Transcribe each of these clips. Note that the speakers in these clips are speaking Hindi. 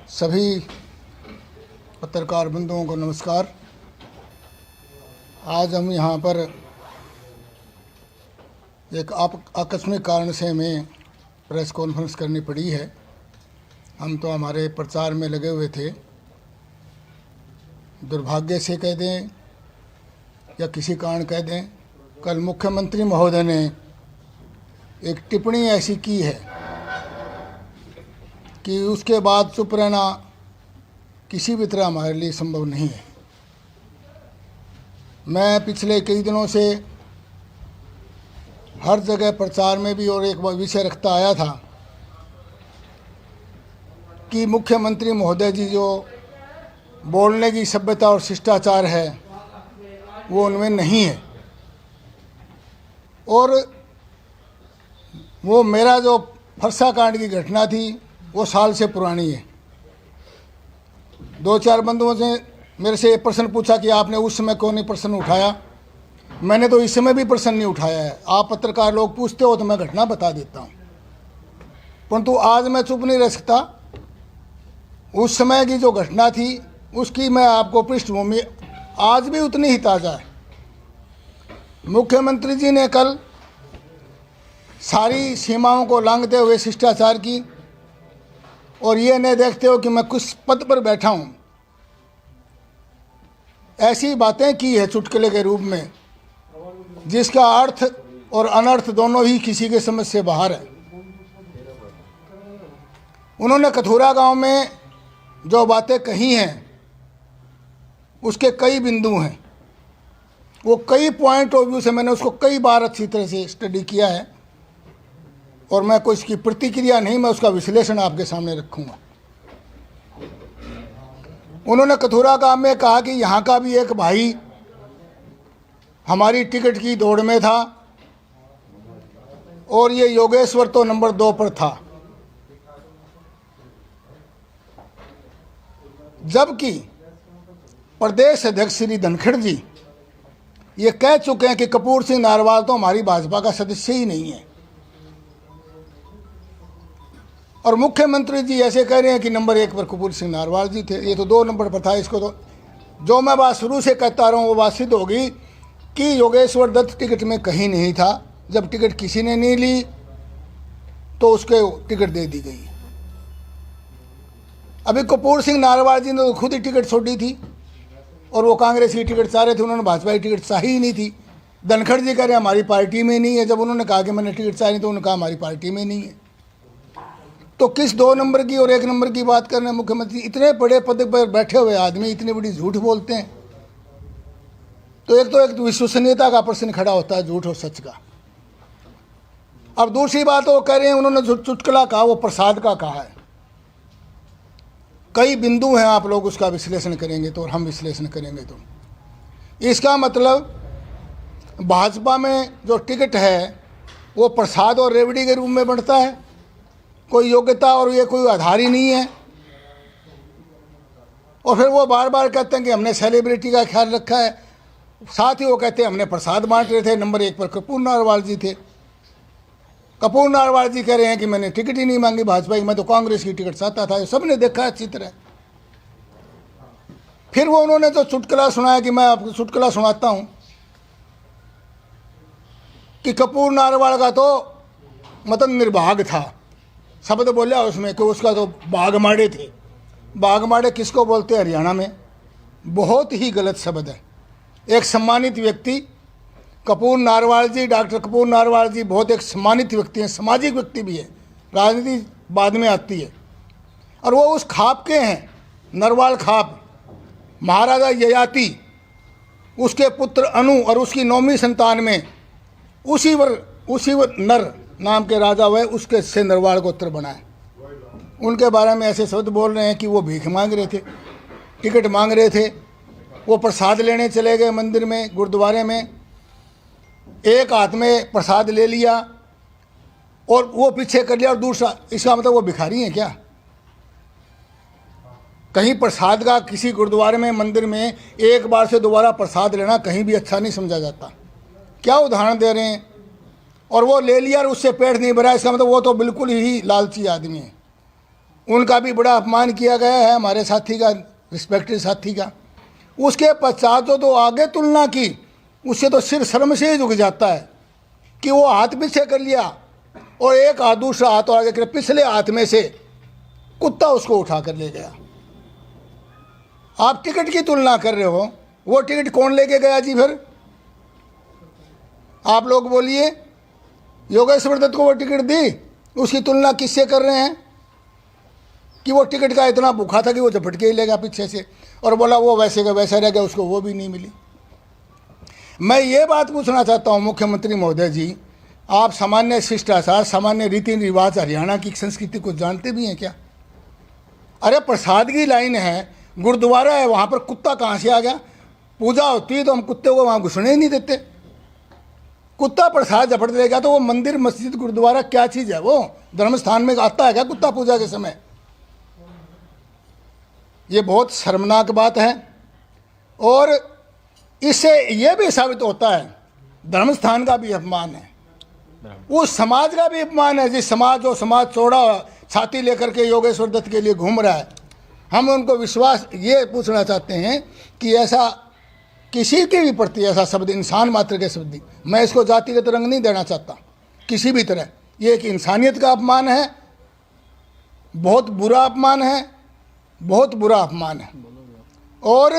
सभी पत्रकार बंधुओं को नमस्कार। आज हम यहाँ पर एक आकस्मिक कारण से हमें प्रेस कॉन्फ्रेंस करनी पड़ी है। हम तो हमारे प्रचार में लगे हुए थे। दुर्भाग्य से कह दें या किसी कारण कह दें, कल मुख्यमंत्री महोदय ने एक टिप्पणी ऐसी की है कि उसके बाद चुप रहना किसी भी तरह हमारे लिए संभव नहीं है। मैं पिछले कई दिनों से हर जगह प्रचार में भी और एक विषय रखता आया था कि मुख्यमंत्री महोदय जी जो बोलने की सभ्यता और शिष्टाचार है वो उनमें नहीं है। और वो मेरा जो फरसा कांड की घटना थी वो साल से पुरानी है। दो चार बंधुओं ने मेरे से ये प्रश्न पूछा कि आपने उस समय क्यों नहीं प्रश्न उठाया। मैंने तो इस समय भी प्रश्न नहीं उठाया है। आप पत्रकार लोग पूछते हो तो मैं घटना बता देता हूँ, परंतु आज मैं चुप नहीं रह सकता। उस समय की जो घटना थी उसकी मैं आपको पृष्ठभूमि आज भी उतनी ही ताज़ा है। मुख्यमंत्री जी ने कल सारी सीमाओं को लांघते हुए शिष्टाचार की और ये नहीं देखते हो कि मैं किस पद पर बैठा हूँ, ऐसी बातें की है चुटकुले के रूप में जिसका अर्थ और अनर्थ दोनों ही किसी के समझ से बाहर है। उन्होंने कथूरा गांव में जो बातें कही हैं उसके कई बिंदु हैं। वो कई पॉइंट ऑफ व्यू से मैंने उसको कई बार अच्छी तरह से स्टडी किया है और मैं कोई इसकी प्रतिक्रिया नहीं, मैं उसका विश्लेषण आपके सामने रखूँगा। उन्होंने कथूरा गांव में कहा कि यहाँ का भी एक भाई हमारी टिकट की दौड़ में था और ये योगेश्वर तो नंबर 2 पर था, जबकि प्रदेश अध्यक्ष श्री धनखड़ जी ये कह चुके हैं कि कपूर सिंह नारवाल तो हमारी भाजपा का सदस्य ही नहीं है। और मुख्यमंत्री जी ऐसे कह रहे हैं कि नंबर 1 पर कपूर सिंह नारवाल जी थे, ये तो 2 नंबर पर था। इसको तो जो मैं बात शुरू से कहता रहा हूँ वो बात सिद्ध होगी कि योगेश्वर दत्त टिकट में कहीं नहीं था। जब टिकट किसी ने नहीं ली तो उसके टिकट दे दी गई। अभी कपूर सिंह नारवाल जी ने तो खुद ही टिकट छोड़ी थी और वो कांग्रेस की टिकट चाह रहे थे, उन्होंने भाजपा की टिकट चाही ही नहीं थी। धनखड़ जी कह रहे हमारी पार्टी में नहीं है। जब उन्होंने कहा कि मैंने टिकट चाही तो उन्होंने कहा हमारी पार्टी में नहीं है। तो किस 2 नंबर की और 1 नंबर की बात कर रहे हैं मुख्यमंत्री? इतने बड़े पद पर बैठे हुए आदमी इतनी बड़ी झूठ बोलते हैं तो एक विश्वसनीयता का प्रश्न खड़ा होता है, झूठ और सच का। अब दूसरी बात वो कह रहे हैं, उन्होंने जो चुटकुला कहा वो प्रसाद का कहा है। कई बिंदु हैं, आप लोग उसका विश्लेषण करेंगे तो, और हम विश्लेषण करेंगे तो इसका मतलब भाजपा में जो टिकट है वो प्रसाद और रेवड़ी के रूप में बढ़ता है। कोई योग्यता और ये कोई आधार ही नहीं है। और फिर वो बार बार कहते हैं कि हमने सेलिब्रिटी का ख्याल रखा है। साथ ही वो कहते हैं हमने प्रसाद बांट रहे थे। नंबर 1 पर कपूर नारवाल जी थे। कपूर नारवाल जी कह रहे हैं कि मैंने टिकट ही नहीं मांगी भाजपा की, मैं तो कांग्रेस की टिकट चाहता था। सबने देखा अच्छी तरह। फिर वो उन्होंने तो चुटकुला सुनाया कि मैं आपको चुटकुला सुनाता हूँ कि कपूर नारवाल का तो मतलब निर्भाग था। शब्द बोला उसमें कि उसका तो बागमाड़े थे। बागमाड़े किसको बोलते हैं हरियाणा में? बहुत ही गलत शब्द है। एक सम्मानित व्यक्ति कपूर नारवाल जी, डॉक्टर कपूर नारवाल जी बहुत एक सम्मानित व्यक्ति हैं, सामाजिक व्यक्ति भी है। राजनीति बाद में आती है। और वो उस खाप के हैं, नरवाल खाप। महाराजा ययाति उसके पुत्र अनु और उसकी 9वीं संतान में उसी वर नर नाम के राजा हुए, उसके से नरवाल गोत्र बनाए। उनके बारे में ऐसे शब्द बोल रहे हैं कि वो भीख मांग रहे थे, टिकट मांग रहे थे। वो प्रसाद लेने चले गए मंदिर में, गुरुद्वारे में। एक हाथ में प्रसाद ले लिया और वो पीछे कर लिया और दूसरा, इसका मतलब वो भिखारी हैं क्या? कहीं प्रसाद का किसी गुरुद्वारे में, मंदिर में एक बार से दोबारा प्रसाद लेना कहीं भी अच्छा नहीं समझा जाता। क्या उदाहरण दे रहे हैं? और वो ले लिया और उससे पेट नहीं भरा, इसका मतलब वो तो बिल्कुल ही लालची आदमी है। उनका भी बड़ा अपमान किया गया है, हमारे साथी का, रिस्पेक्टेड साथी का। उसके पश्चात जो तो आगे तुलना की, उससे तो सिर शर्म से ही झुक जाता है कि वो हाथ पीछे कर लिया और एक हाथ दूसरा हाथ आगे कर, पिछले हाथ में से कुत्ता उसको उठा कर ले गया। आप टिकट की तुलना कर रहे हो, वो टिकट कौन लेके गया जी? फिर आप लोग बोलिए, योगेश्वर दत्त को वो टिकट दी, उसकी तुलना किससे कर रहे हैं कि वो टिकट का इतना भूखा था कि वो झपट के ही ले गया पीछे से, और बोला वो वैसे का वैसा रह गया, उसको वो भी नहीं मिली। मैं ये बात पूछना चाहता हूँ मुख्यमंत्री महोदय जी, आप सामान्य शिष्टाचार, सामान्य रीति रिवाज, हरियाणा की संस्कृति को जानते भी हैं क्या? अरे प्रसाद की लाइन है, गुरुद्वारा है, वहाँ पर कुत्ता कहाँ से आ गया? पूजा होती है तो हम कुत्ते को वहाँ घुसने ही नहीं देते। कुत्ता प्रसाद झपट देगा तो वो मंदिर, मस्जिद, गुरुद्वारा क्या चीज़ है? वो धर्म स्थान में आता है क्या कुत्ता पूजा के समय? ये बहुत शर्मनाक बात है। और इससे यह भी साबित होता है धर्म स्थान का भी अपमान है, उस समाज का भी अपमान है जिस समाज, जो समाज चौड़ा छाती लेकर के योगेश्वर दत्त के लिए घूम रहा है। हम उनको विश्वास ये पूछना चाहते हैं कि ऐसा किसी के भी प्रति ऐसा शब्द, इंसान मात्र के शब्द, मैं इसको जातिगत रंग नहीं देना चाहता किसी भी तरह, ये एक इंसानियत का अपमान है, बहुत बुरा अपमान है, बहुत बुरा अपमान है। और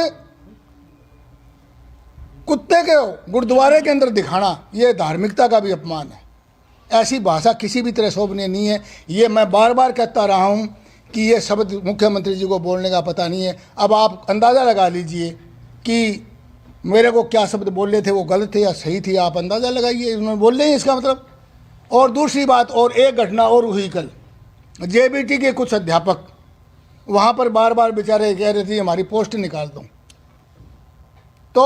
कुत्ते के गुरुद्वारे के अंदर दिखाना, ये धार्मिकता का भी अपमान है। ऐसी भाषा किसी भी तरह शोभनीय नहीं है। ये मैं बार बार कहता रहा हूँ कि ये शब्द मुख्यमंत्री जी को बोलने का पता नहीं है। अब आप अंदाज़ा लगा लीजिए कि मेरे को क्या शब्द बोल रहे थे, वो गलत थे या सही थी, आप अंदाज़ा लगाइए, उन्होंने बोल रहे हैं इसका मतलब। और दूसरी बात, और एक घटना और हुई कल, जेबीटी के कुछ अध्यापक वहाँ पर बार बार बेचारे कह रहे थे हमारी पोस्ट निकाल दो, तो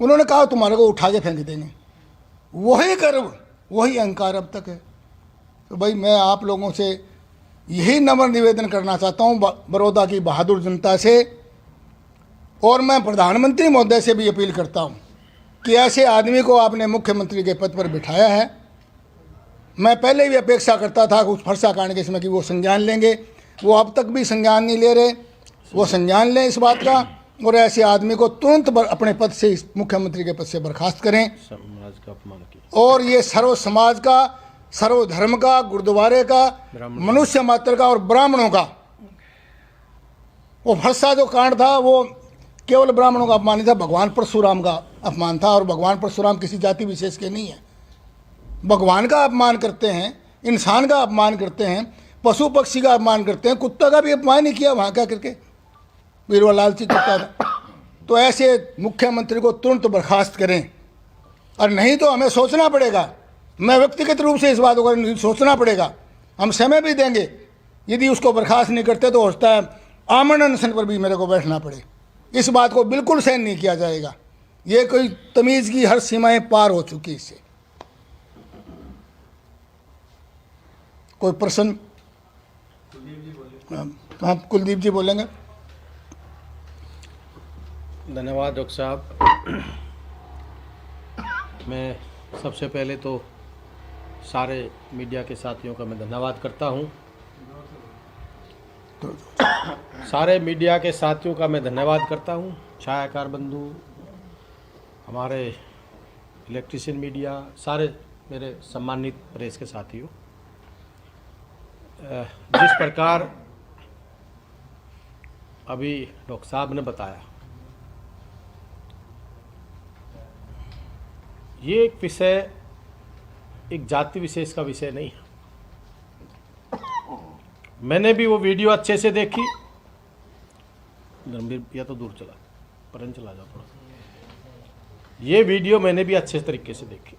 उन्होंने कहा तुम्हारे को उठा के फेंक देंगे। वही गर्व, वही अहंकार अब तक है। तो भाई मैं आप लोगों से यही नम्र निवेदन करना चाहता हूँ, बड़ौदा की बहादुर जनता से, और मैं प्रधानमंत्री महोदय से भी अपील करता हूँ कि ऐसे आदमी को आपने मुख्यमंत्री के पद पर बिठाया है। मैं पहले भी अपेक्षा करता था उस फरसा कांड के समय कि वो संज्ञान लेंगे, वो अब तक भी संज्ञान नहीं ले रहे। वो संज्ञान लें इस बात का, और ऐसे आदमी को तुरंत अपने पद से, इस मुख्यमंत्री के पद से बर्खास्त करें। समाज का अपमान किया, और ये सर्व समाज का, सर्व धर्म का, गुरुद्वारे का, मनुष्य मात्र का और ब्राह्मणों का, वो फरसा जो कांड था वो केवल ब्राह्मणों का अपमान नहीं था, भगवान परशुराम का अपमान था। और भगवान परशुराम किसी जाति विशेष के नहीं है। भगवान का अपमान करते हैं, इंसान का अपमान करते हैं, पशु पक्षी का अपमान करते हैं, कुत्ता का भी अपमान ही किया वहाँ क्या करके, वीरवा लालची कुत्ता था। तो ऐसे मुख्यमंत्री को तुरंत बर्खास्त करें, और नहीं तो हमें सोचना पड़ेगा। मैं व्यक्तिगत रूप से इस बात को सोचना पड़ेगा, हम समय भी देंगे। यदि उसको बर्खास्त नहीं करते तो हो सकता है आमरण अनशन पर भी मेरे को बैठना पड़े। इस बात को बिल्कुल सहन नहीं किया जाएगा। ये कोई तमीज़ की हर सीमाएं पार हो चुकी इससे। कोई प्रश्न? हाँ, कुलदीप जी बोलेंगे। धन्यवाद डॉक्टर साहब। मैं सबसे पहले तो सारे मीडिया के साथियों का मैं धन्यवाद करता हूं। सारे मीडिया के साथियों का मैं धन्यवाद करता हूं, छायाकार बंधु, हमारे इलेक्ट्रिशियन मीडिया, सारे मेरे सम्मानित प्रेस के साथियों। जिस प्रकार अभी डॉक्टर साहब ने बताया, ये एक विषय, एक जाति विशेष का विषय नहीं है। मैंने भी वो वीडियो अच्छे से देखी। गंभीर या तो दूर चला, परन चला जाओ थोड़ा। ये वीडियो मैंने भी अच्छे तरीके से देखी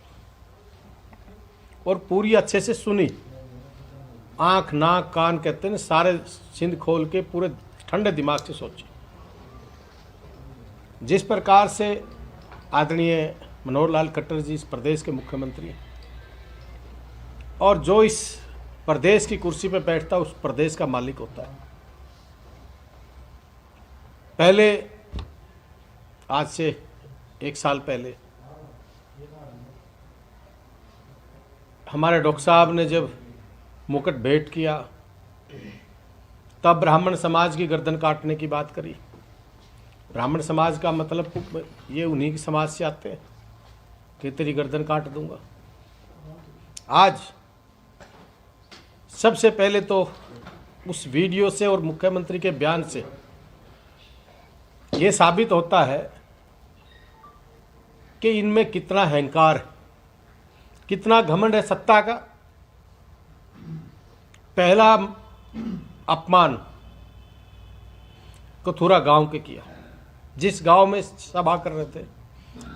और पूरी अच्छे से सुनी। आँख, नाक, कान कहते हैं, सारे सिंध खोल के पूरे ठंडे दिमाग से सोची। जिस प्रकार से आदरणीय मनोहर लाल खट्टर जी इस प्रदेश के मुख्यमंत्री हैं, और जो इस प्रदेश की कुर्सी पर बैठता उस प्रदेश का मालिक होता है। पहले, आज से 1 साल पहले, हमारे डॉक्टर साहब ने जब मुकुट भेंट किया तब ब्राह्मण समाज की गर्दन काटने की बात करी। ब्राह्मण समाज का मतलब ये उन्हीं के समाज से आते हैं कि तेरी गर्दन काट दूंगा। आज सबसे पहले तो उस वीडियो से और मुख्यमंत्री के बयान से ये साबित होता है कि इनमें कितना अहंकार है, कितना घमंड है सत्ता का। पहला अपमान कथुरा गांव के किया, जिस गांव में सभा कर रहे थे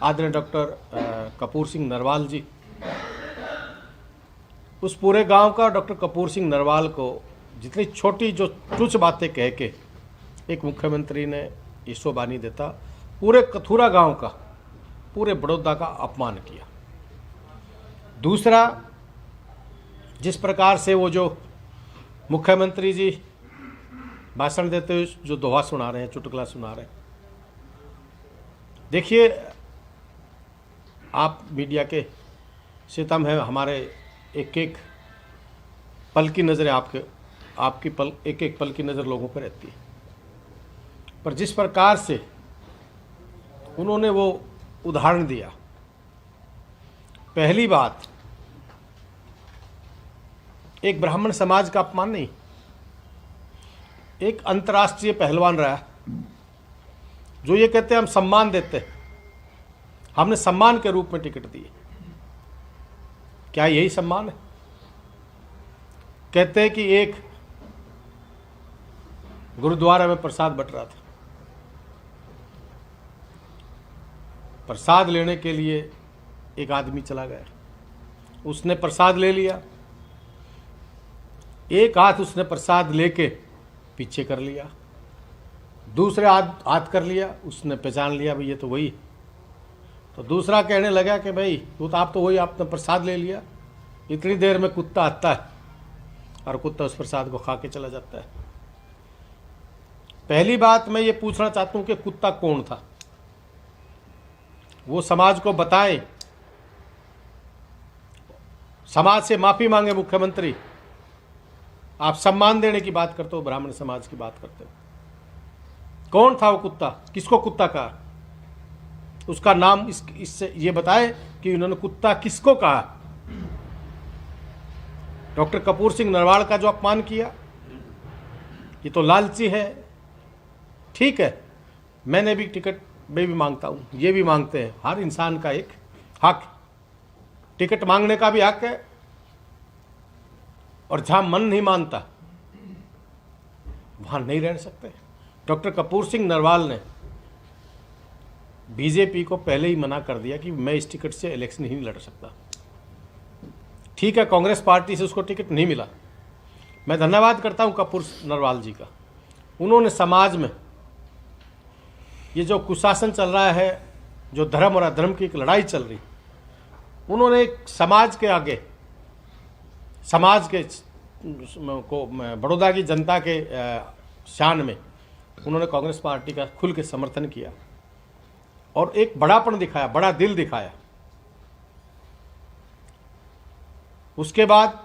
आदरणीय डॉक्टर कपूर सिंह नरवाल जी। उस पूरे गांव का डॉक्टर कपूर सिंह नरवाल को जितनी छोटी जो तुच्छ बातें कह के एक मुख्यमंत्री ने ईशोबानी देता, पूरे कथुरा गांव का, पूरे बड़ौदा का अपमान किया। दूसरा, जिस प्रकार से वो जो मुख्यमंत्री जी भाषण देते हुए जो दोहा सुना रहे हैं, चुटकुला सुना रहे हैं, देखिए आप मीडिया के सितम है, हमारे एक एक पल की नज़र आपकी पल, एक एक पल की नज़र लोगों पर रहती है। पर जिस प्रकार से उन्होंने वो उदाहरण दिया, पहली बात एक ब्राह्मण समाज का अपमान नहीं, एक अंतर्राष्ट्रीय पहलवान रहा जो ये कहते हैं हम सम्मान देते हैं, हमने सम्मान के रूप में टिकट दिए। क्या यही सम्मान है? कहते हैं कि एक गुरुद्वारा में प्रसाद बट रहा था, प्रसाद लेने के लिए एक आदमी चला गया, उसने प्रसाद ले लिया, एक हाथ उसने प्रसाद लेके पीछे कर लिया, दूसरे हाथ कर लिया, उसने पहचान लिया भाई ये तो वही। तो दूसरा कहने लगा कि भाई वो तो आप तो वही, आपने प्रसाद ले लिया। इतनी देर में कुत्ता आता है और कुत्ता उस प्रसाद को खा के चला जाता है। पहली बात मैं ये पूछना चाहता हूं कि कुत्ता कौन था, वो समाज को बताएं, समाज से माफी मांगे। मुख्यमंत्री आप सम्मान देने की बात करते हो, ब्राह्मण समाज की बात करते हो, कौन था वो कुत्ता, किसको कुत्ता कहा, उसका नाम इससे ये बताए कि उन्होंने कुत्ता किसको कहा। डॉक्टर कपूर सिंह नरवाल का जो अपमान किया, ये तो लालची है। ठीक है, मैंने भी टिकट मैं भी मांगता हूँ, ये भी मांगते हैं, हर इंसान का एक हक, टिकट मांगने का भी हक है। और जहां मन नहीं मानता वहां नहीं रह सकते। डॉक्टर कपूर सिंह नरवाल ने बीजेपी को पहले ही मना कर दिया कि मैं इस टिकट से इलेक्शन ही नहीं लड़ सकता। ठीक है, कांग्रेस पार्टी से उसको टिकट नहीं मिला, मैं धन्यवाद करता हूं कपूर नरवाल जी का। उन्होंने समाज में ये जो कुशासन चल रहा है, जो धर्म और अधर्म की एक लड़ाई चल रही, उन्होंने समाज के आगे, समाज के को बड़ौदा की जनता के शान में उन्होंने कांग्रेस पार्टी का खुल के समर्थन किया और एक बड़ापन दिखाया, बड़ा दिल दिखाया। उसके बाद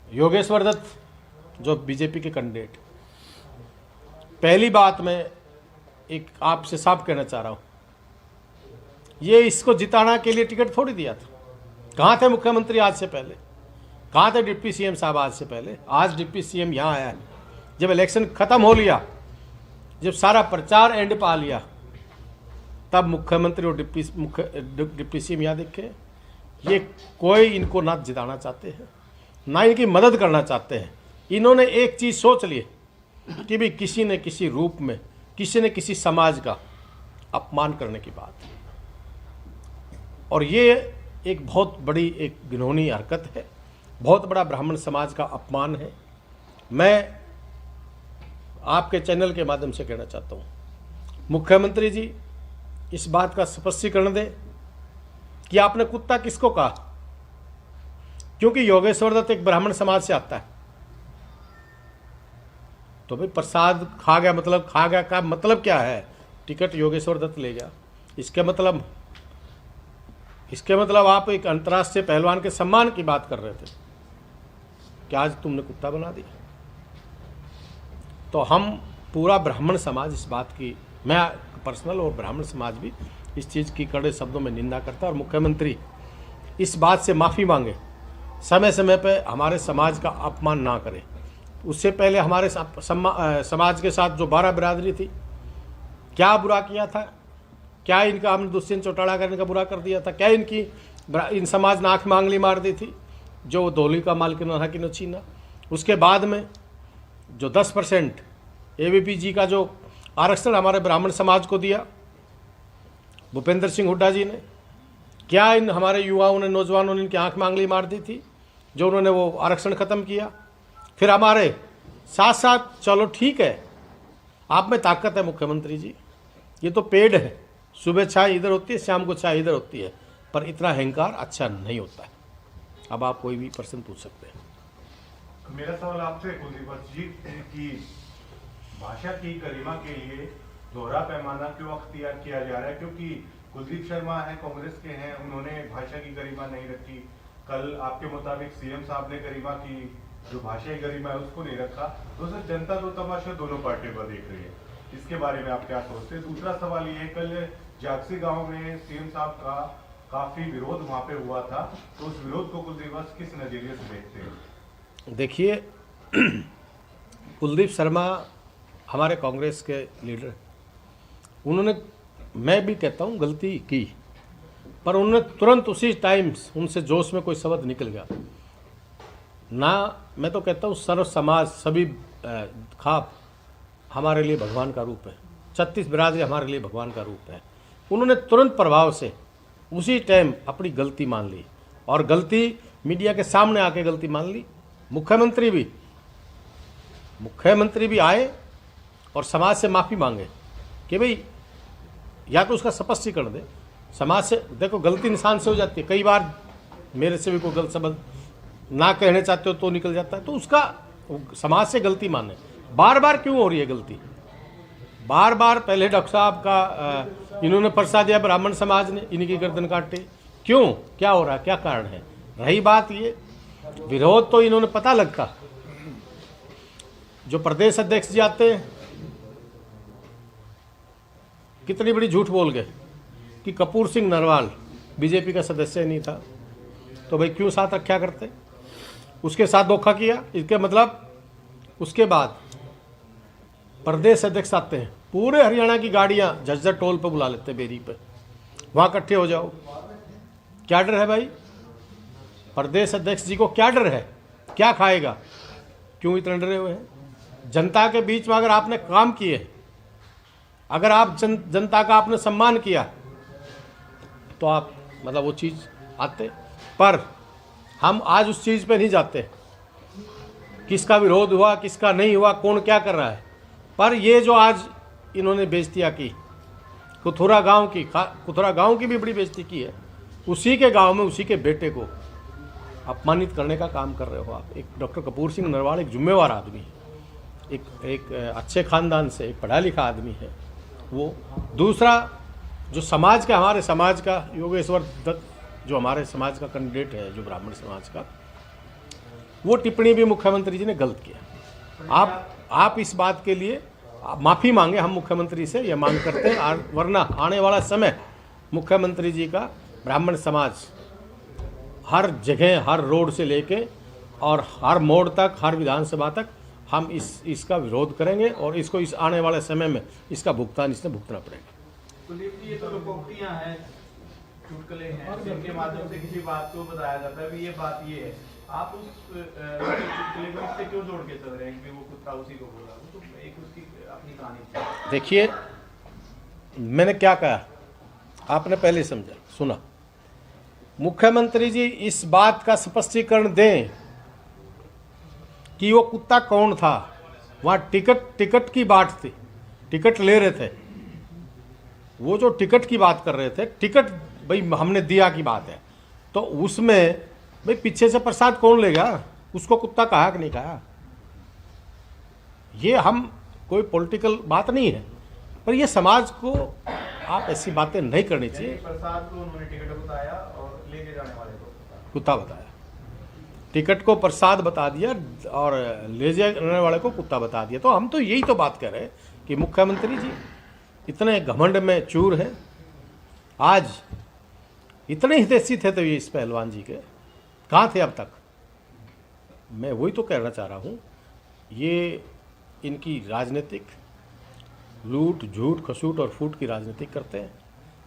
योगेश्वर दत्त जो बीजेपी के कैंडिडेट, पहली बात मैं एक आपसे साफ कहना चाह रहा हूं, ये इसको जिताना के लिए टिकट थोड़ी दिया था। कहाँ थे मुख्यमंत्री आज से पहले, कहाँ थे डिप्टी सीएम साहब आज से पहले? आज डिप्टी सीएम यहाँ आया है, जब इलेक्शन खत्म हो लिया, जब सारा प्रचार एंड पा लिया, तब मुख्यमंत्री और डिप्टी सीएम यहाँ दिखे। ये कोई इनको ना जिताना चाहते हैं, ना इनकी मदद करना चाहते हैं। इन्होंने एक चीज़ सोच ली कि भी किसी न किसी रूप में किसी न किसी समाज का अपमान करने की बात, और ये एक बहुत बड़ी एक घिनौनी हरकत है, बहुत बड़ा ब्राह्मण समाज का अपमान है। मैं आपके चैनल के माध्यम से कहना चाहता हूँ, मुख्यमंत्री जी इस बात का स्पष्टीकरण दें कि आपने कुत्ता किसको कहा, क्योंकि योगेश्वर दत्त एक ब्राह्मण समाज से आता है। तो भाई प्रसाद खा गया, मतलब खा गया का मतलब क्या है? टिकट योगेश्वर दत्त ले गया, इसके मतलब आप एक अंतर्राष्ट्रीय पहलवान के सम्मान की बात कर रहे थे। कि आज तुमने कुत्ता बना दिया। तो हम पूरा ब्राह्मण समाज इस बात की, मैं पर्सनल और ब्राह्मण समाज भी इस चीज़ की कड़े शब्दों में निंदा करता है। और मुख्यमंत्री इस बात से माफ़ी मांगे, समय समय पे हमारे समाज का अपमान ना करे। उससे पहले हमारे समाज के साथ जो 12 बिरादरी थी, क्या बुरा किया था, क्या इनका हमने दुष्यंत चौटाला करने का बुरा कर दिया था, क्या इन समाज ने आँख मांगली मार दी थी, जो धोली का मालकिन रहा कि न छीना। उसके बाद में जो 10% AVP का जो आरक्षण हमारे ब्राह्मण समाज को दिया भूपेंद्र सिंह हुड्डा जी ने, क्या इन हमारे युवाओं ने, नौजवानों ने इनकी आंख मांगली मार दी थी जो उन्होंने वो आरक्षण ख़त्म किया। फिर हमारे साथ साथ, चलो ठीक है, आप में ताकत है मुख्यमंत्री जी, ये तो पेड़ है, सुबह चाय इधर होती है, शाम को चाय इधर होती है, पर इतना अहंकार अच्छा नहीं होता है। अब आप कोई भी प्रश्न पूछ सकते हैं। मेरा सवाल आपसे कुलदीप जी कि भाषा की गरिमा के लिए दोहरा पैमाना क्यों अख्तियार किया जा रहा है? क्योंकि कुलदीप शर्मा है, कांग्रेस के हैं, उन्होंने भाषा की गरिमा नहीं रखी। कल आपके मुताबिक सीएम साहब ने गरिमा की, जो भाषाई गरिमा है उसको नहीं रखा। दोस्तों, जनता तो तमाशा दोनों पार्टियों का देख रही है, इसके बारे में आप क्या सोचते हैं? दूसरा सवाल ये है, कल जागसी गांव में सीएम साहब का काफी विरोध वहां पे हुआ था, तो उस विरोध को कुलदीप किस नजरिए से देखते हैं? देखिए, कुलदीप शर्मा हमारे कांग्रेस के लीडर, उन्होंने, मैं भी कहता हूँ गलती की, पर उन्होंने तुरंत उसी टाइम उनसे जोश में कोई शब्द निकल गया ना। मैं तो कहता हूँ सर्व समाज, सभी खाप हमारे लिए भगवान का रूप है, 36 बिरादरी हमारे लिए भगवान का रूप है। उन्होंने तुरंत प्रभाव से उसी टाइम अपनी गलती मान ली, और गलती मीडिया के सामने आके गलती मान ली। मुख्यमंत्री भी आए और समाज से माफ़ी मांगे कि भाई या तो उसका स्पष्टीकरण दे समाज से। देखो, गलती इंसान से हो जाती है, कई बार मेरे से भी कोई गलत शब्द ना कहने चाहते हो तो निकल जाता है, तो उसका समाज से गलती माने। बार बार क्यों हो रही है गलती? बार बार पहले डॉक्टर साहब का इन्होंने परसा दिया, ब्राह्मण समाज ने इनकी गर्दन काटी, क्यों? क्या हो रहा है, क्या कारण है? रही बात ये विरोध, तो इन्होंने पता लगता, जो प्रदेश अध्यक्ष जी आते हैं कितनी बड़ी झूठ बोल गए कि कपूर सिंह नरवाल बीजेपी का सदस्य नहीं था, तो भाई क्यों साथ रखा करते? उसके साथ धोखा किया, इसके मतलब उसके बाद प्रदेश अध्यक्ष आते हैं, पूरे हरियाणा की गाड़ियां झज्जर टोल पे बुला लेते हैं, बेरी पे, वहां इकट्ठे हो जाओ। क्या डर है भाई? प्रदेश अध्यक्ष जी को क्या डर है? क्या खाएगा? क्यों इतने डरे हुए हैं? जनता के बीच में अगर आपने काम किए, अगर आप जनता का आपने सम्मान किया, तो आप मतलब वो चीज़ आते। पर हम आज उस चीज़ पे नहीं जाते, किसका विरोध हुआ, किसका नहीं हुआ, कौन क्या कर रहा है। पर ये जो आज इन्होंने बेइज्जतियाँ की, कुथुरा गांव की भी बड़ी बेइज्जती की है। उसी के गांव में उसी के बेटे को अपमानित करने का काम कर रहे हो आप। एक डॉक्टर कपूर सिंह नरवाल एक जिम्मेवार आदमी है, एक अच्छे खानदान से, एक पढ़ा लिखा आदमी है वो। दूसरा, जो समाज का, हमारे समाज का योगेश्वर दत्त, जो हमारे समाज का कैंडिडेट है, जो ब्राह्मण समाज का, वो टिप्पणी भी मुख्यमंत्री जी ने गलत किया। आप इस बात के लिए माफ़ी मांगे, हम मुख्यमंत्री से यह मांग करते हैं। वरना आने वाला समय मुख्यमंत्री जी का ब्राह्मण समाज हर जगह, हर रोड से लेके और हर मोड़ तक, हर विधानसभा तक हम इसका विरोध करेंगे, और इसको इस आने वाले समय में इसका भुगतान इसने भुगतना पड़ेगा। कुलदीप जी, ये तो लोकोक्तियां हैं, चुटकुले हैं, जिनके माध्यम से किसी बात को बताया जाता है कि ये बात ये है। आप उस चुटकुले को इससे क्यों जोड़ के चल रहे हैं कि वो कुत्ता उसी को बोला? वो तो एक उसकी अपनी कहानी। देखिए, मैंने क्या कहा आपने पहले समझा, सुना। मुख्यमंत्री जी इस बात का स्पष्टीकरण दें कि वो कुत्ता कौन था। वहाँ टिकट की बात थी, टिकट ले रहे थे, वो जो टिकट की बात कर रहे थे, टिकट भाई हमने दिया की बात है, तो उसमें भाई पीछे से प्रसाद कौन लेगा? उसको कुत्ता कहा कि नहीं कहा? ये हम कोई पॉलिटिकल बात नहीं है, पर ये समाज को आप ऐसी बातें नहीं करनी चाहिए। प्रसाद को उन्होंने टिकट बताया और लेके जाने वाले को कुत्ता बताया। टिकट को प्रसाद बता दिया और ले जाने वाले को कुत्ता बता दिया। तो हम तो यही तो बात कर रहे हैं कि मुख्यमंत्री जी इतने घमंड में चूर हैं। आज इतने हितैषी थे तो ये इस पहलवान जी के कहाँ थे अब तक? मैं वही तो कहना चाह रहा हूँ, ये इनकी राजनीतिक लूट झूठ खसूट और फूट की राजनीति करते हैं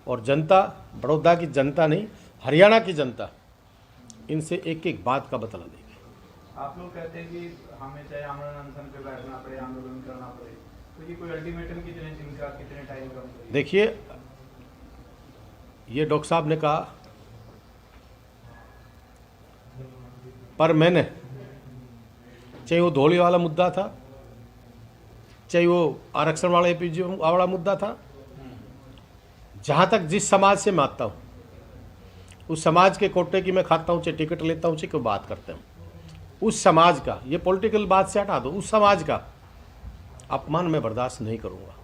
और जनता, बड़ौदा की जनता नहीं, हरियाणा की जनता इनसे एक एक बात का बदला देगी। आप लोग कहते हैं कि हमें चाहे आमरण अनशन पे बैठना पड़े, आंदोलन करना पड़े, तो ये कोई अल्टीमेटम कितने दिन का, कितने टाइम का? देखिए, ये डॉक्टर साहब ने कहा, पर मैंने, चाहे वो धौली वाला मुद्दा था, चाहे वो आरक्षण वाला एपीजी वाला मुद्दा था, जहाँ तक जिस समाज से मैं आता हूँ उस समाज के कोटे की मैं खाता हूँ, चाहे टिकट लेता हूँ, चाहे कोई बात करते हूँ, उस समाज का, ये पॉलिटिकल बात से हटा दो, उस समाज का अपमान मैं बर्दाश्त नहीं करूँगा।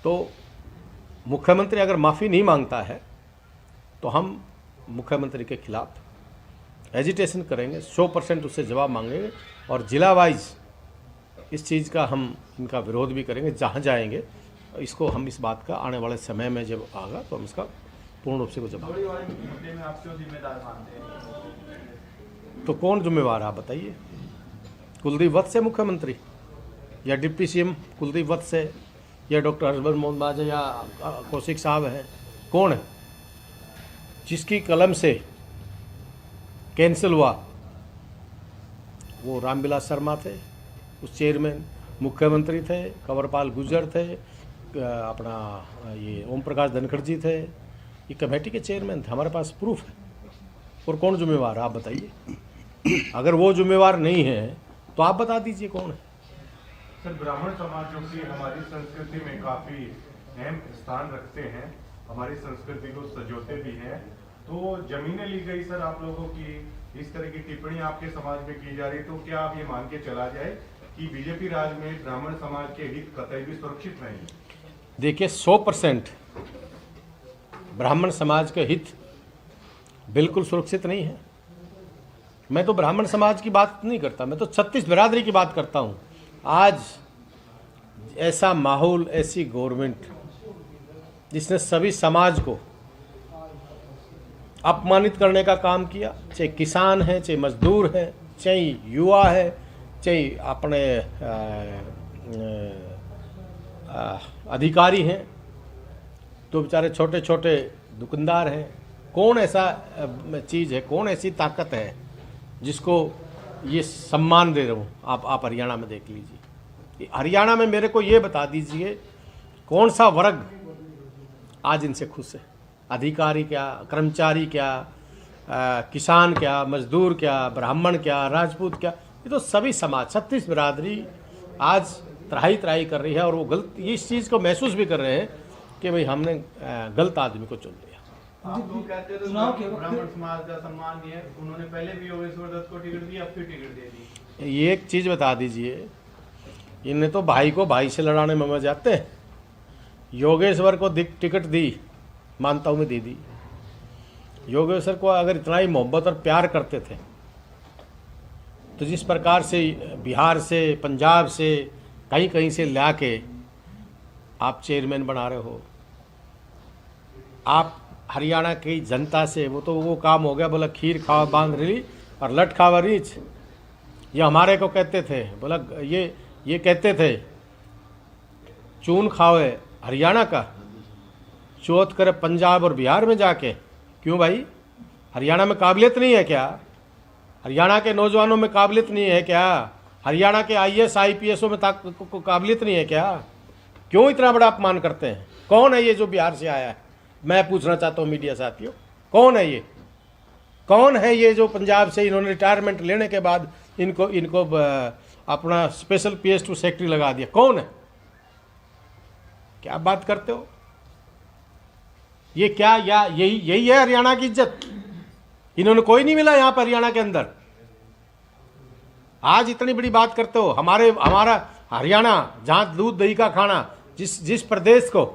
तो मुख्यमंत्री अगर माफ़ी नहीं मांगता है तो हम मुख्यमंत्री के खिलाफ एजिटेशन करेंगे, 100% उससे जवाब मांगेंगे और जिला वाइज इस चीज़ का हम इनका विरोध भी करेंगे। जहाँ जाएंगे इसको हम इस बात का आने वाले समय में जब आगा तो हम इसका पूर्ण रूप से को जवाब। थोड़ी वाले मुद्दे में आप क्यों जिम्मेदार मानते हैं? तो कौन जिम्मेवार है आप बताइए? कुलदीप वत्स है मुख्यमंत्री, या डिप्टी सीएम कुलदीप वत्स है, या डॉक्टर हर्षवर्धन मोहन बाजे, या कौशिक साहब हैं? कौन है? जिसकी कलम से कैंसिल हुआ वो रामविलास शर्मा थे, उस चेयरमैन। मुख्यमंत्री थे, कंवरपाल गुर्जर थे, अपना ये ओम प्रकाश धनखड़ जी थे, ये कमेटी के चेयरमैन थे। हमारे पास प्रूफ है। और कौन जिम्मेवार है आप बताइए? अगर वो जिम्मेवार नहीं है तो आप बता दीजिए कौन है। सर, ब्राह्मण समाज जो कि हमारी संस्कृति में काफी अहम स्थान रखते हैं, हमारी संस्कृति को सजोते भी हैं, तो जमीनें ली गई सर आप लोगों की, इस तरह की टिप्पणी आपके समाज में की जा रही, तो क्या आप ये मान के चला जाए कि बीजेपी राज में ब्राह्मण समाज के हित कतई भी सुरक्षित नहीं है? देखिए, 100% ब्राह्मण समाज के हित बिल्कुल सुरक्षित नहीं है। मैं तो ब्राह्मण समाज की बात नहीं करता, मैं तो 36 बिरादरी की बात करता हूँ। आज ऐसा माहौल, ऐसी गवर्नमेंट जिसने सभी समाज को अपमानित करने का काम किया, चाहे किसान है, चाहे मजदूर है, चाहे युवा है, चाहे अपने अधिकारी हैं, तो बेचारे छोटे छोटे दुकानदार हैं। कौन ऐसा चीज़ है, कौन ऐसी ताकत है जिसको ये सम्मान दे रहा हूँ? आप हरियाणा में देख लीजिए। हरियाणा में मेरे को ये बता दीजिए कौन सा वर्ग आज इनसे खुश है? अधिकारी क्या, कर्मचारी क्या, किसान क्या, मजदूर क्या, ब्राह्मण क्या, राजपूत क्या? ये तो सभी समाज, 36 बिरादरी आज त्राही त्राही कर रही है और वो गलत, इस चीज़ को महसूस भी कर रहे हैं कि भाई हमने गलत आदमी को चुन लिया। आप लोग कहते हैं तो ब्राह्मण समाज का सम्मान नहीं है, उन्होंने पहले भी योगेश्वर दत्त को टिकट दी, अब फिर टिकट दे दी। ये एक चीज़ बता दीजिए, इनने तो भाई को भाई से लड़ाने में मजा आते हैं। योगेश्वर को टिकट दी, मानता हूँ मैं, दे दी। योगेश्वर को अगर इतना ही मोहब्बत और प्यार करते थे तो जिस प्रकार से बिहार से, पंजाब से, कहीं कहीं से ला के आप चेयरमैन बना रहे हो, आप हरियाणा की जनता से, वो तो वो काम हो गया, बोला खीर खावा बांध रही और लट खावा रीछ। ये हमारे को कहते थे, बोला ये कहते थे चून खावे हरियाणा का, चौथ करे पंजाब और बिहार में जाके। क्यों भाई? हरियाणा में काबिलियत नहीं है क्या? हरियाणा के नौजवानों में काबिलियत नहीं है क्या? हरियाणा के IAS IPSओं में काबिलियत नहीं है क्या? क्यों इतना बड़ा अपमान करते हैं? कौन है ये जो बिहार से आया है? मैं पूछना चाहता हूँ मीडिया साथियों, कौन है ये? कौन है ये जो पंजाब से इन्होंने रिटायरमेंट लेने के बाद इनको अपना स्पेशल PS2 सेक्रेटरी लगा दिया? कौन है? क्या बात करते हो? ये क्या, या यही है हरियाणा की इज्जत? इन्होंने कोई नहीं मिला यहाँ पर हरियाणा के अंदर। आज इतनी बड़ी बात करते हो। हमारा हरियाणा, जहाँ दूध दही का खाना, जिस प्रदेश को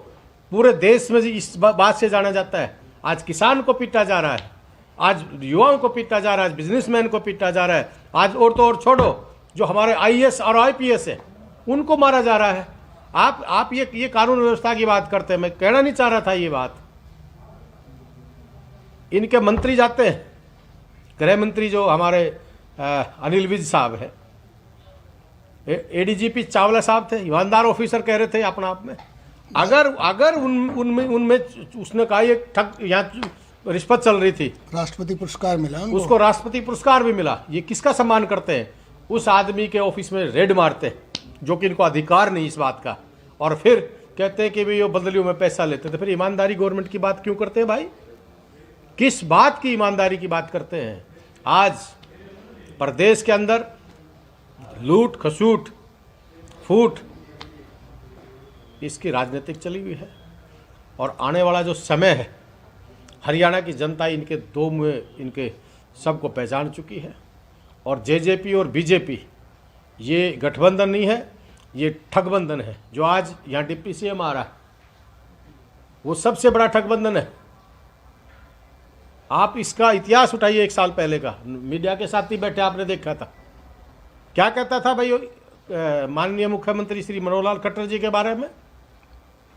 पूरे देश में इस बात से जाना जाता है, आज किसान को पीटा जा रहा है आज युवाओं को पीटा जा रहा है, आज बिजनेसमैन को पीटा जा रहा है, आज और तो और छोड़ो, जो हमारे आईएएस और आईपीएस है उनको मारा जा रहा है। आप ये कानून व्यवस्था की बात करते हैं, मैं कहना नहीं चाह रहा था ये बात। इनके मंत्री जाते हैं, गृह मंत्री जो हमारे अनिल विज साहब है, एडीजीपी चावला साहब थे, ईमानदार ऑफिसर कह रहे थे अपना आप में। अगर उनमें उसने कहा ये ठग, यहाँ रिश्वत चल रही थी, राष्ट्रपति पुरस्कार मिला उनको। उसको राष्ट्रपति पुरस्कार भी मिला। ये किसका सम्मान करते हैं? उस आदमी के ऑफिस में रेड मारते हैं, जो कि इनको अधिकार नहीं इस बात का, और फिर कहते हैं कि भाई वो बदलियों में पैसा लेते थे। फिर ईमानदारी गवर्नमेंट की बात क्यों करते हैं भाई? किस बात की ईमानदारी की बात करते हैं? आज प्रदेश के अंदर लूट खसूट फूट इसकी राजनीतिक चली हुई है, और आने वाला जो समय है, हरियाणा की जनता इनके दो मुँह इनके सबको पहचान चुकी है। और जेजेपी और बीजेपी ये गठबंधन नहीं है, ये ठगबंधन है। जो आज यहाँ डिप्टी सीएम आ रहा है वो सबसे बड़ा ठगबंधन है। आप इसका इतिहास उठाइए, 1 साल पहले का, मीडिया के साथ ही बैठे आपने देखा था। क्या कहता था भाई माननीय मुख्यमंत्री श्री मनोहर लाल खट्टर जी के बारे में?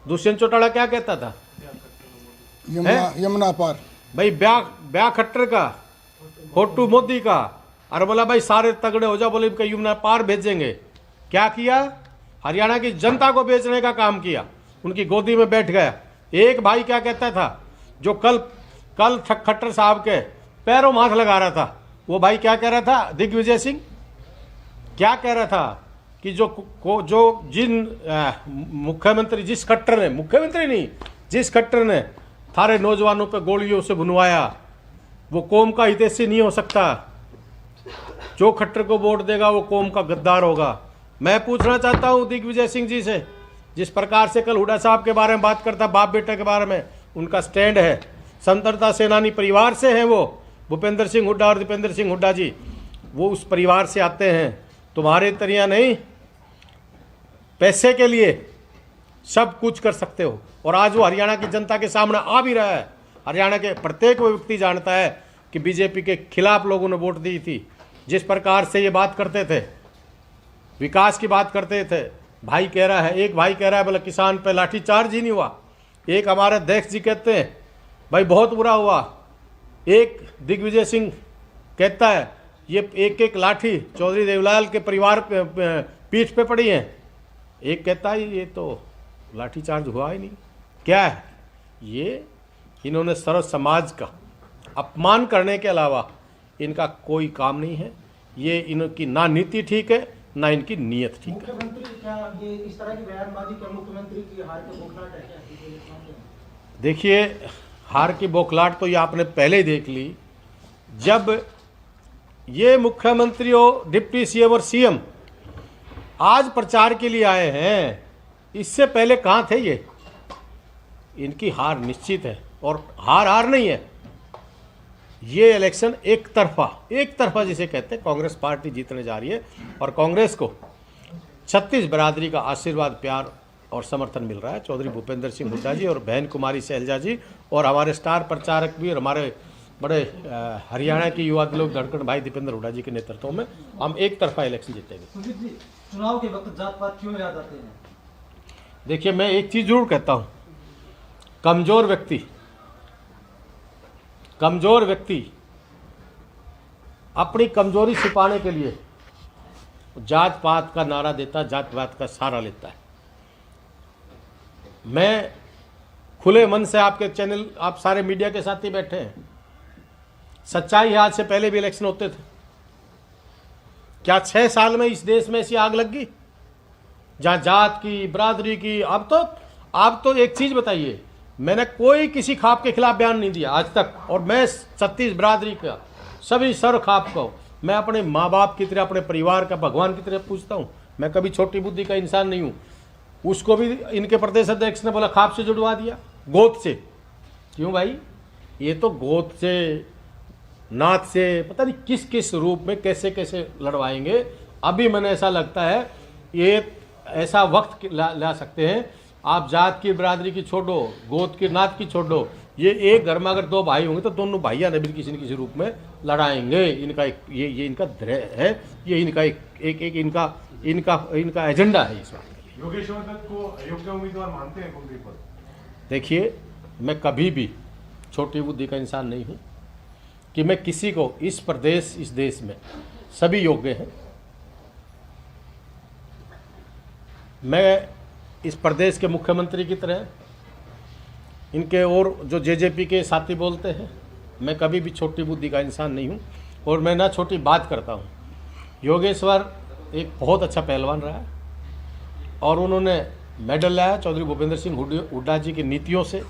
दुष्यंत चौटाला क्या कहता था? यमुना पार भाई ब्याह खट्टर का, फोटू मोदी का, और बोला भाई सारे तगड़े हो जाओ, बोले इनका यमुना पार भेजेंगे। क्या किया? हरियाणा की जनता को बेचने का काम किया, उनकी गोदी में बैठ गया। एक भाई क्या कहता था, जो कल खट्टर साहब के पैरों में हाथ लगा रहा था, वो भाई क्या कह रहा था? दिग्विजय सिंह क्या कह रहा था कि जो मुख्यमंत्री जिस खट्टर ने, मुख्यमंत्री नहीं, जिस खट्टर ने थारे नौजवानों पे गोलियों से भुनवाया, वो कौम का हितैषी नहीं हो सकता। जो खट्टर को वोट देगा वो कौम का गद्दार होगा। मैं पूछना चाहता हूं दिग्विजय सिंह जी से, जिस प्रकार से कल हुड्डा साहब के बारे में बात करता, बाप बेटे के बारे में उनका स्टैंड है, स्वतंत्रता सेनानी परिवार से हैं वो, भूपेंद्र सिंह हुड्डा और दीपेंद्र सिंह हुड्डा जी, वो उस परिवार से आते हैं। तुम्हारे तरिया नहीं, पैसे के लिए सब कुछ कर सकते हो। और आज वो हरियाणा की जनता के सामने आ भी रहा है। हरियाणा के प्रत्येक व्यक्ति जानता है कि बीजेपी के खिलाफ लोगों ने वोट दी थी। जिस प्रकार से ये बात करते थे, विकास की बात करते थे, भाई कह रहा है, एक भाई कह रहा है बोला किसान पे लाठीचार्ज ही नहीं हुआ। एक हमारे अध्यक्ष जी कहते हैं भाई बहुत बुरा हुआ। एक दिग्विजय सिंह कहता है ये एक लाठी चौधरी देवलाल के परिवार पीठ पे पड़ी है। एक कहता है ये तो लाठीचार्ज हुआ ही नहीं। क्या है ये? इन्होंने सर्व समाज का अपमान करने के अलावा इनका कोई काम नहीं है। ये इनकी ना नीति ठीक है, ना इनकी नीयत ठीक है। मुख्यमंत्री क्या ये इस तरह की बयानबाजी क्या मुख्यमंत्री की हार के बौखलाहट है क्या? देखिए, हार की बौखलाहट तो ये आपने पहले ही देख ली। जब ये मुख्यमंत्री और डिप्टी सीएम और सीएम आज प्रचार के लिए आए हैं, इससे पहले कहाँ थे ये? इनकी हार निश्चित है, और हार नहीं है। ये इलेक्शन एक तरफा जिसे कहते हैं, कांग्रेस पार्टी जीतने जा रही है, और कांग्रेस को 36 बिरादरी का आशीर्वाद, प्यार और समर्थन मिल रहा है। चौधरी भूपेंद्र सिंह हुड्डा जी और बहन कुमारी शैलजा जी और हमारे स्टार प्रचारक भी और हमारे बड़े हरियाणा के युवा लोग धड़कन भाई दीपेंद्र हुड्डा जी के नेतृत्व में हम एक तरफा इलेक्शन जीतेंगे। सुजीत जी, चुनाव के वक्त जात पात क्यों याद आते हैं? देखिए, मैं एक चीज जरूर कहता हूं, कमजोर व्यक्ति अपनी कमजोरी छिपाने के लिए जात पात का नारा देता, जात पात का सहारा लेता है। मैं खुले मन से, आपके चैनल, आप सारे मीडिया के साथ ही बैठे हैं, सच्चाई है, आज से पहले भी इलेक्शन होते थे। क्या 6 साल में इस देश में ऐसी आग लग गई जहां जात की, बिरादरी की? आप तो एक चीज बताइए, मैंने कोई किसी खाप के खिलाफ बयान नहीं दिया आज तक, और मैं 36 बिरादरी का सभी सर्व खाप को मैं अपने माँ बाप की तरह, अपने परिवार का भगवान की तरह पूछता हूँ। मैं कभी छोटी बुद्धि का इंसान नहीं हूँ। उसको भी इनके प्रदेश अध्यक्ष ने बोला खाप से जुड़वा दिया, गोद से। क्यों भाई? ये तो गोद से, नाथ से, पता नहीं किस किस रूप में कैसे कैसे लड़वाएंगे। अभी मैंने ऐसा लगता है ये ऐसा वक्त ला सकते हैं, आप जात की बिरादरी की छोड़ो, गोद की नात की छोड़ो, ये एक घर में अगर दो भाई होंगे तो दोनों भाइयां ने भी किसी न किसी रूप में लड़ाएंगे। इनका एक ये इनका ध्येय है, ये इनका एक इनका एजेंडा है इस बात के लिए। योगेश्वर दत्त को अयोग्य उम्मीदवार मानते हैं कुलदीप पर? देखिए, मैं कभी भी छोटी बुद्धि का इंसान नहीं हूँ कि मैं किसी को इस प्रदेश इस देश में सभी योग्य हैं। मैं इस प्रदेश के मुख्यमंत्री की तरह इनके और जो जेजेपी के साथी बोलते हैं, मैं कभी भी छोटी बुद्धि का इंसान नहीं हूँ और मैं ना छोटी बात करता हूँ। योगेश्वर एक बहुत अच्छा पहलवान रहा है और उन्होंने मेडल लाया चौधरी भूपेंद्र सिंह हुड्डा जी की नीतियों से।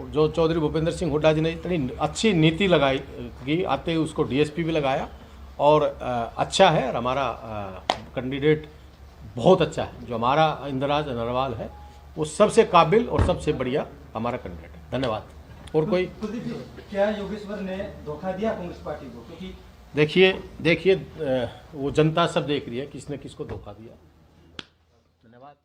जो चौधरी भूपेंद्र सिंह हुड्डा जी ने इतनी अच्छी नीति लगाई कि आते ही उसको डीएसपी भी लगाया और अच्छा है। और हमारा कैंडिडेट बहुत अच्छा है, जो हमारा इंद्रराज अग्रवाल है वो सबसे काबिल और सबसे बढ़िया हमारा कैंडिडेट है। धन्यवाद। और कोई? कुलदीप जी, क्या योगेश्वर ने धोखा दिया कांग्रेस पार्टी को? क्योंकि देखिए वो जनता सब देख रही है किसने किसको धोखा दिया। धन्यवाद।